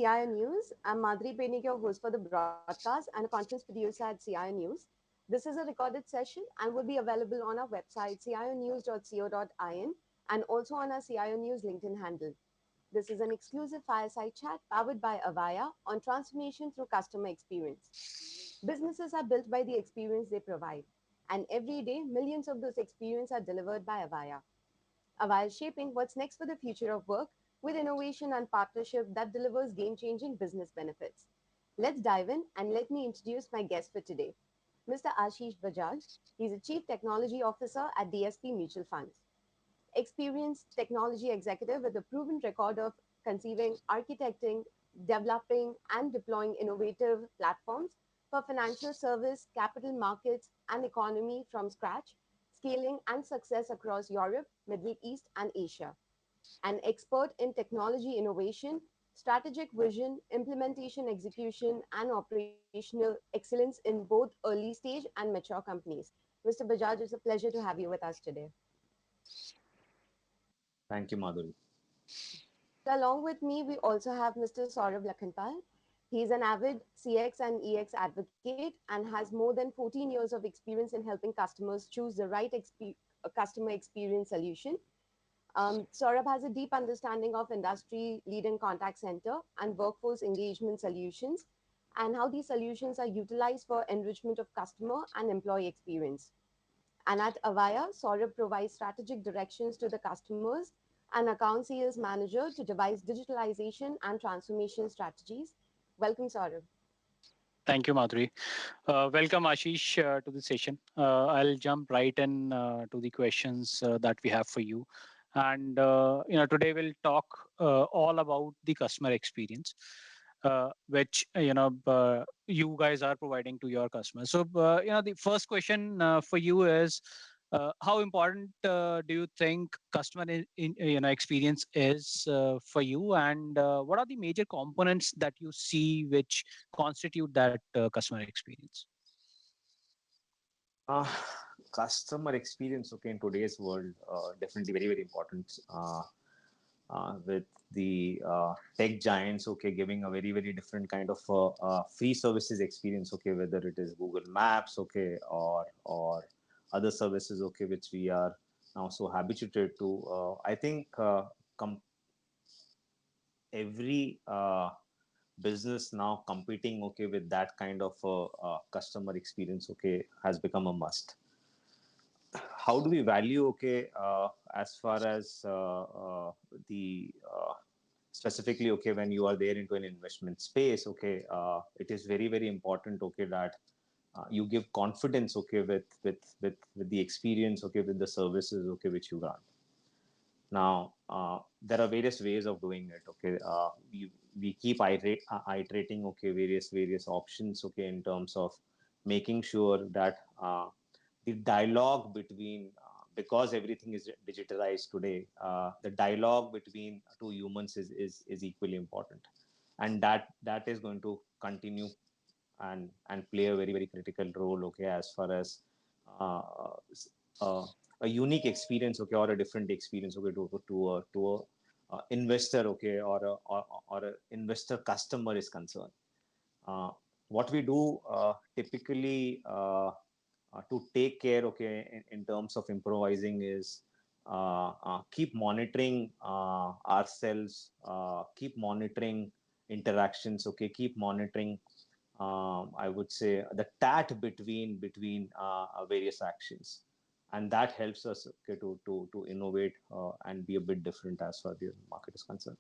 CIO News. I'm Madhuri Penik, your host for the broadcast and a conference producer at CIO News. This is a recorded session and will be available on our website, cionews.co.in, and also on our CIO News LinkedIn handle. This is an exclusive fireside chat powered by Avaya on transformation through customer experience. Businesses are built by the experience they provide, and every day, millions of those experiences are delivered by Avaya. Avaya is shaping what's next for the future of work with innovation and partnership that delivers game-changing business benefits. Let's dive in and let me introduce my guest for today, Mr. Ashish Bajaj. He's a Chief Technology Officer at DSP Mutual Funds. Experienced technology executive with a proven record of conceiving, architecting, developing, and deploying innovative platforms for financial service, capital markets, and economy from scratch, scaling and success across Europe, Middle East, and Asia. An expert in technology innovation, strategic vision, implementation execution, and operational excellence in both early stage and mature companies. Mr. Bajaj, it's a pleasure to have you with us today. Thank you, Madhuri. So along with me, we also have Mr. Saurabh Lakhanpal. He's an avid CX and EX advocate and has more than 14 years of experience in helping customers choose the right customer experience solution. Saurabh has a deep understanding of industry leading contact center and workforce engagement solutions and how these solutions are utilized for enrichment of customer and employee experience. And at Avaya, Saurabh provides strategic directions to the customers and account sales manager to devise digitalization and transformation strategies. Welcome, Saurabh. Thank you, Madhuri. Welcome, Ashish, to the session. I'll jump right in to the questions that we have for you. And today we'll talk all about the customer experience, which you guys are providing to your customers. So the first question for you is, how important do you think customer experience is for you, and what are the major components that you see which constitute that customer experience? Uh, Customer experience, okay, in today's world, definitely very, very important. With the tech giants, okay, giving a very, very different kind of free services experience, okay, whether it is Google Maps, okay, or other services, okay, which we are now so habituated to. I think every business now competing, okay, with that kind of customer experience, okay, has become a must. How do we value, okay, as far as the specifically, okay, when you are there into an investment space, okay, it is very, very important, okay, that you give confidence, okay, with the experience, okay, with the services, okay, which you run. Now, there are various ways of doing it, okay. We keep iterating, okay, various options, okay, in terms of making sure that the dialogue between because everything is digitalized today, the dialogue between two humans is equally important, and that is going to continue and play a very, very critical role, okay, as far as uh, uh, a unique experience, okay, or a different experience, okay, to a investor, okay, or a investor customer is concerned. uh, what we do typically to take care, okay, in terms of improvising is keep monitoring ourselves, keep monitoring interactions, okay, keep monitoring, I would say, the tat between various actions, and that helps us, okay, to innovate and be a bit different as far as the market is concerned.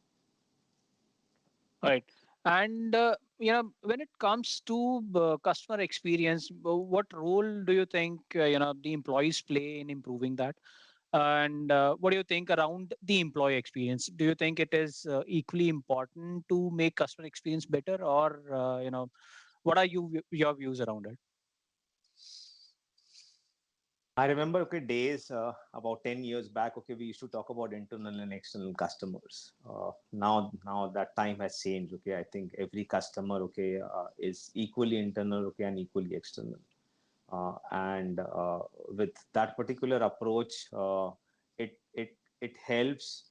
Right. And when it comes to customer experience, what role do you think the employees play in improving that? And what do you think around the employee experience? Do you think it is equally important to make customer experience better, or what are your views around it? I remember, okay, days about 10 years back, okay, we used to talk about internal and external customers. Now that time has changed, okay. I think every customer, okay, is equally internal, okay, and equally external. And with that particular approach, it helps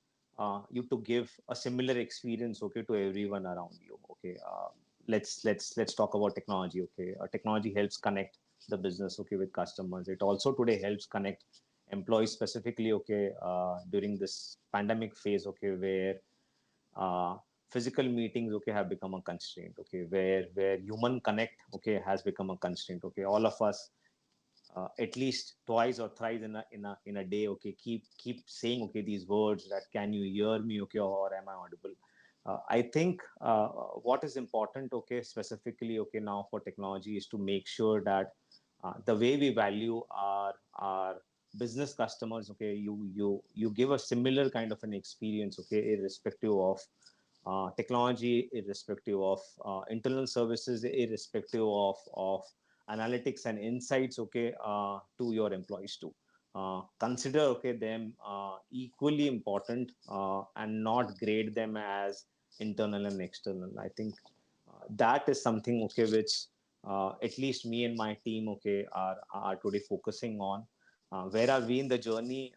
you to give a similar experience, okay, to everyone around you. Okay, let's talk about technology. Okay, technology helps connect the business, okay, with customers. It also today helps connect employees specifically, okay, during this pandemic phase, okay, where uh, physical meetings, okay, have become a constraint, okay, where human connect, okay, has become a constraint. Okay, all of us at least twice or thrice in a day, okay, keep saying, okay, these words, that can you hear me, okay, or am I audible. I think what is important, okay, specifically, okay, now for technology, is to make sure that the way we value our business customers, okay, you give a similar kind of an experience, okay, irrespective of technology, irrespective of internal services, irrespective of analytics and insights, okay, to your employees too. Consider, okay, them equally important, and not grade them as internal and external. I think that is something, okay, which at least me and my team, okay, are today focusing on. Where are we in the journey?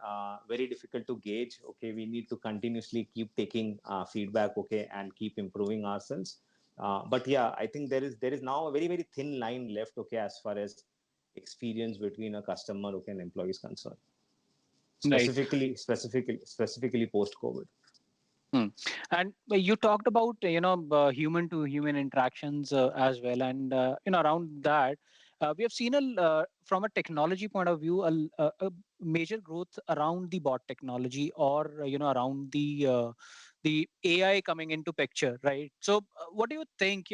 Very difficult to gauge. Okay, we need to continuously keep taking feedback, okay, and keep improving ourselves. But yeah, I think there is now a very thin line left, okay, as far as experience between a customer, okay, and employee is concerned. Right. Specifically post COVID. Hmm. And you talked about human to human interactions as well, and around that, we have seen from a technology point of view a major growth around the bot technology, or around the AI coming into picture, right? So, what do you think?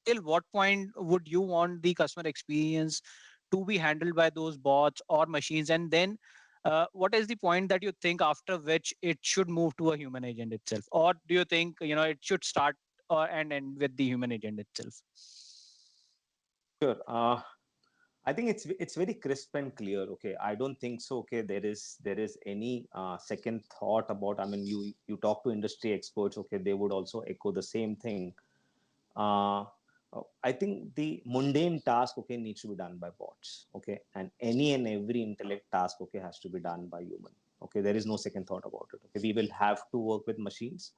Till what point would you want the customer experience to be handled by those bots or machines, and then what is the point that you think after which it should move to a human agent itself, or do you think it should start and end with the human agent itself? Sure. I think it's very crisp and clear. Okay, I don't think so. Okay, there is any second thought about. I mean, you talk to industry experts. Okay, they would also echo the same thing. Uh, I think the mundane task, okay, needs to be done by bots. Okay, and any and every intellect task, okay, has to be done by human. Okay, there is no second thought about it. Okay, we will have to work with machines.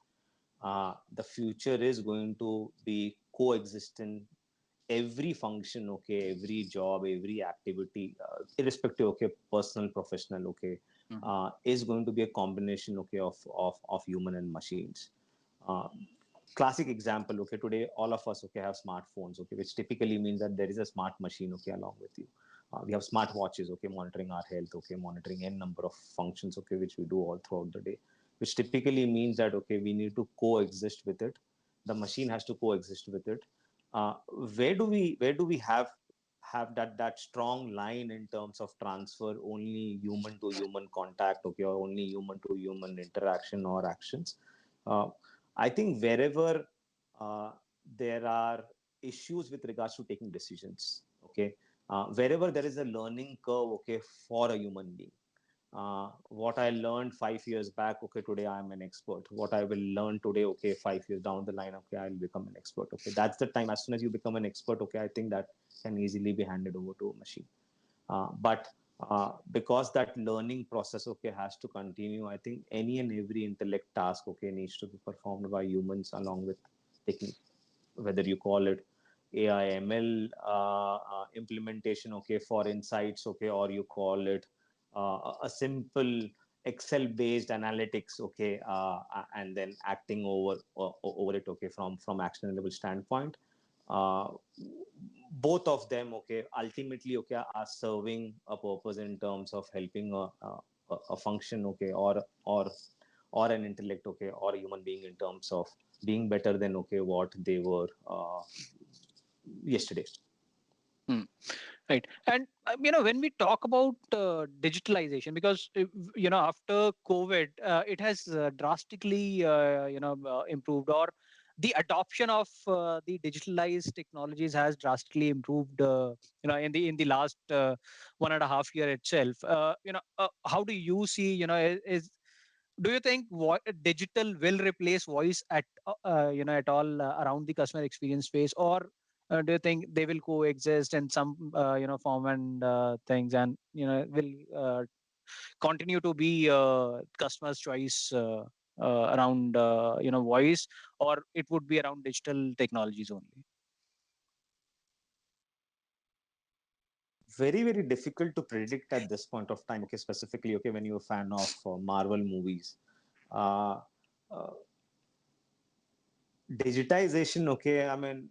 The future is going to be coexistent. Every function, okay, every job, every activity, irrespective, okay, personal, professional, okay, Mhm. is going to be a combination, okay, of human and machines. uh, Classic example, okay, today all of us, okay, have smartphones, okay, which typically means that there is a smart machine, okay, along with you. We have smart watches, okay, monitoring our health, okay, monitoring n number of functions, okay, which we do all throughout the day, which typically means that, okay, we need to coexist with it. The machine has to coexist with it. uh, where do we have that strong line in terms of transfer, only human to human contact, okay, or only human to human interaction or actions. uh, I think wherever uh, there are issues with regards to taking decisions, okay, wherever there is a learning curve, okay, for a human being, what I learned 5 years back, okay, today I'm an expert. What I will learn today, okay, 5 years down the line, okay, I'll become an expert. Okay, that's the time. As soon as you become an expert, okay, I think that can easily be handed over to a machine. But because that learning process, okay, has to continue, I think any and every intellect task, okay, needs to be performed by humans along with technique, whether you call it AI ML implementation, okay, for insights, okay, or you call it a simple Excel based analytics, okay, and then acting over it, okay, from actionable standpoint. Uh, Both of them, okay, ultimately, okay, are serving a purpose in terms of helping a function, okay, or an intellect, okay, or a human being in terms of being better than, okay, what they were yesterday. Hmm. Right. And when we talk about digitalization, because after COVID, it has drastically improved, or the adoption of the digitalized technologies has drastically improved. In the last 1.5 year itself. How do you see? Do you think digital will replace voice at all around the customer experience space, or do you think they will coexist in some form and things, and will continue to be customer's choice around voice, or it would be around digital technologies only? Very difficult to predict at this point of time. Okay, specifically, okay, when you're a fan of Marvel movies, uh, uh, digitization. Okay, I mean,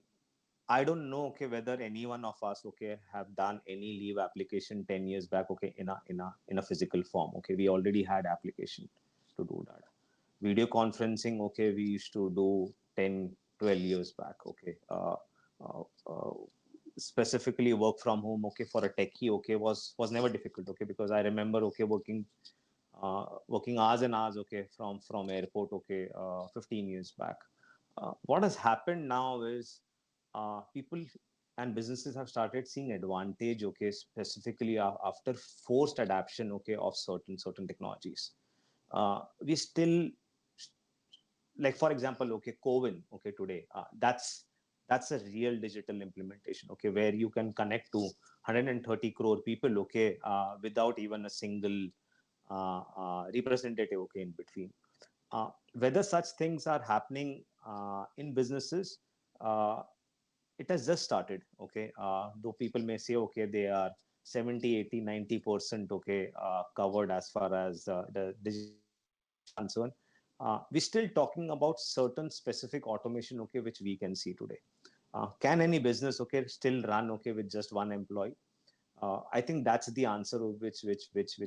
I don't know, okay, whether any one of us, okay, have done any leave application 10 years back, okay, in a physical form. Okay, we already had application to do that. Video conferencing, okay, we used to do 10, 12 years back. Okay, uh, uh, specifically work from home, okay, for a techie, okay, was never difficult. Okay, because I remember, okay, working hours and hours, okay, from airport, okay, 15 years back. What has happened now is people and businesses have started seeing advantage, okay, specifically after forced adaptation, okay, of certain technologies. We still, like for example, okay, Covin, okay, today, that's a real digital implementation, okay, where you can connect to 130 crore people, okay, without even a single representative, okay, in between. Whether such things are happening in businesses, uh, it has just started. Okay, though people may say, okay, they are 70, 80, 90% okay, covered as far as the digital is concerned. We're still talking about certain specific automation, okay, which we can see today. Can any business, okay, still run, okay, with just one employee? I think that's the answer which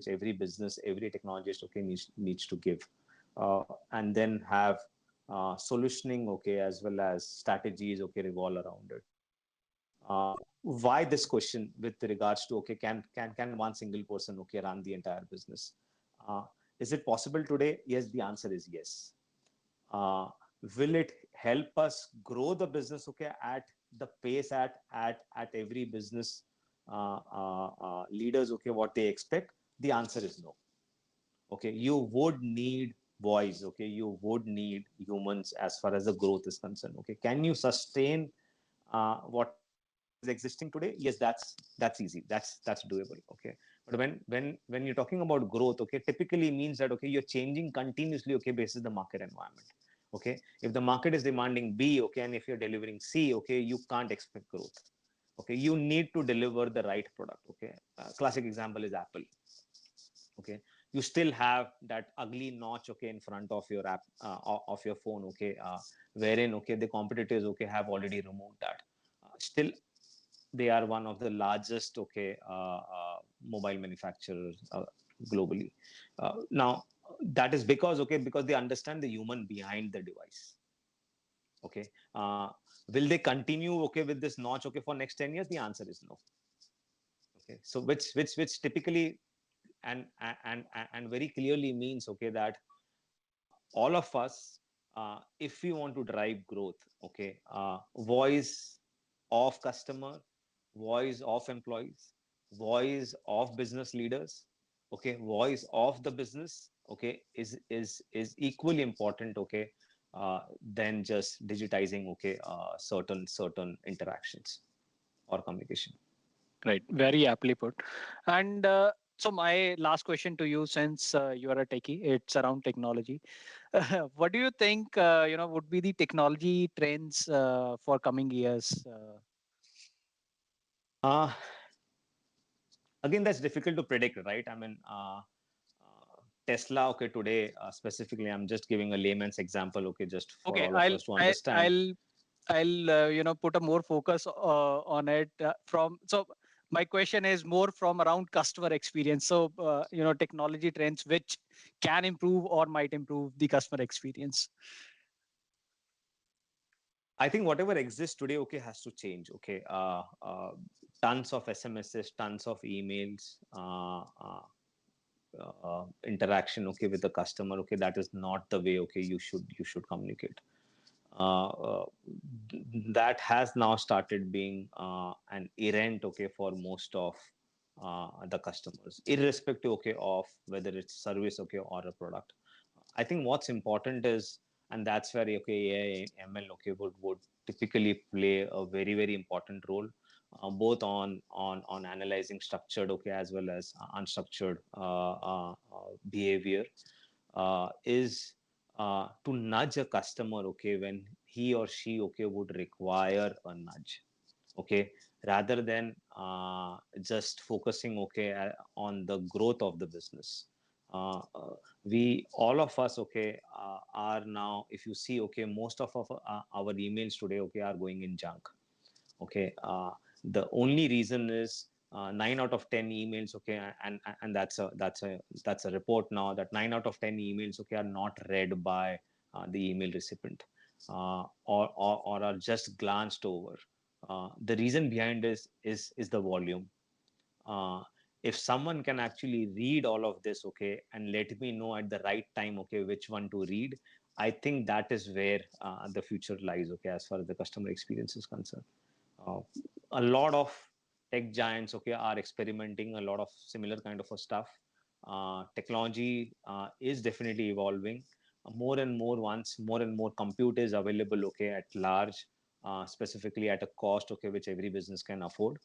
every business, every technologist, okay, needs to give, and then have solutioning, okay, as well as strategies, okay, revolve around it. Why this question with regards to, okay, can one single person, okay, run the entire business? Uh, is it possible today? Yes, the answer is yes. uh, will it help us grow the business, okay, at the pace at every business leaders, okay, what they expect? The answer is no. Okay, you would need voice, okay, you would need humans as far as the growth is concerned. Okay, can you sustain whatever is existing today? Yes, that's easy, that's doable. Okay, but when you're talking about growth, okay, typically means that, okay, you're changing continuously, okay, basis the market environment. Okay, if the market is demanding B, okay, and if you're delivering C, okay, you can't expect growth. Okay, you need to deliver the right product. Okay, classic example is Apple. Okay, you still have that ugly notch, okay, in front of your app, of your phone, okay, wherein, okay, the competitors, okay, have already removed that. Still, they are one of the largest, okay, mobile manufacturers globally. Now that is because, okay, because they understand the human behind the device. Okay, will they continue, okay, with this notch, okay, for next 10 years? The answer is no. Okay, so which typically and and very clearly means, okay, that all of us, if we want to drive growth, okay, voice of customer, voice of employees, voice of business leaders, okay, voice of the business, okay, is equally important, okay, than just digitizing, okay, certain interactions or communication. Right, very aptly put. And so my last question to you, since you are a techie, it's around technology. What do you think, would be the technology trends for coming years? uh, Again, that's difficult to predict, right? I mean, Tesla, okay, today, specifically, I'm just giving a layman's example, okay, just for Okay, all of us to understand. I'll put a more focus on it from. So my question is more from around customer experience. So technology trends which can improve or might improve the customer experience. I think whatever exists today, okay, has to change. Okay, tons of SMSs, tons of emails, interaction, okay, with the customer. Okay, that is not the way. Okay, you should communicate. Uh, uh, that has now started being an errant, okay, for most of the customers, irrespective, okay, of whether it's service, okay, or a product. I think what's important is, and that's where, okay, AI, ML, okay, would typically play a very important role. both on analyzing structured, okay, as well as unstructured behavior, is to nudge a customer, okay, when he or she, okay, would require a nudge, okay, rather than just focusing, okay, on the growth of the business. We all of us, okay, are now, if you see, okay, most of our emails today, okay, are going in junk, okay. The only reason is 9 out of 10 emails, okay, and that's a report now, that 9 out of 10 emails, okay, are not read by the email recipient, or are just glanced over. The reason behind is the volume. uh, if someone can actually read all of this, okay, and let me know at the right time, okay, which one to read, I think that is where the future lies, okay, as far as the customer experience is concerned. uh, a lot of tech giants, okay, are experimenting a lot of similar kind of a stuff. Technology is definitely evolving more and more. Once more and more compute is available, okay, at large, specifically at a cost, okay, which every business can afford,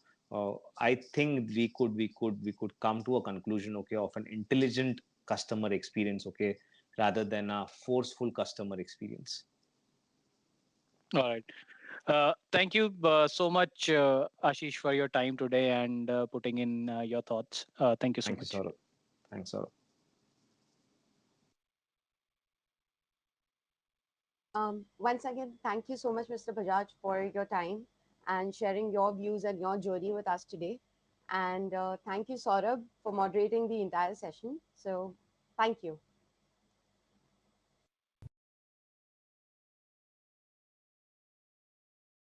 I think we could come to a conclusion, okay, of an intelligent customer experience, okay, rather than a forceful customer experience. All right. Thank you so much, Ashish, for your time today and putting in your thoughts. Thank you so Thank you, much. Saurabh. Thanks, Saurabh. Once again, thank you so much, Mr. Bajaj, for your time and sharing your views and your journey with us today. And thank you, Saurabh, for moderating the entire session. So, thank you.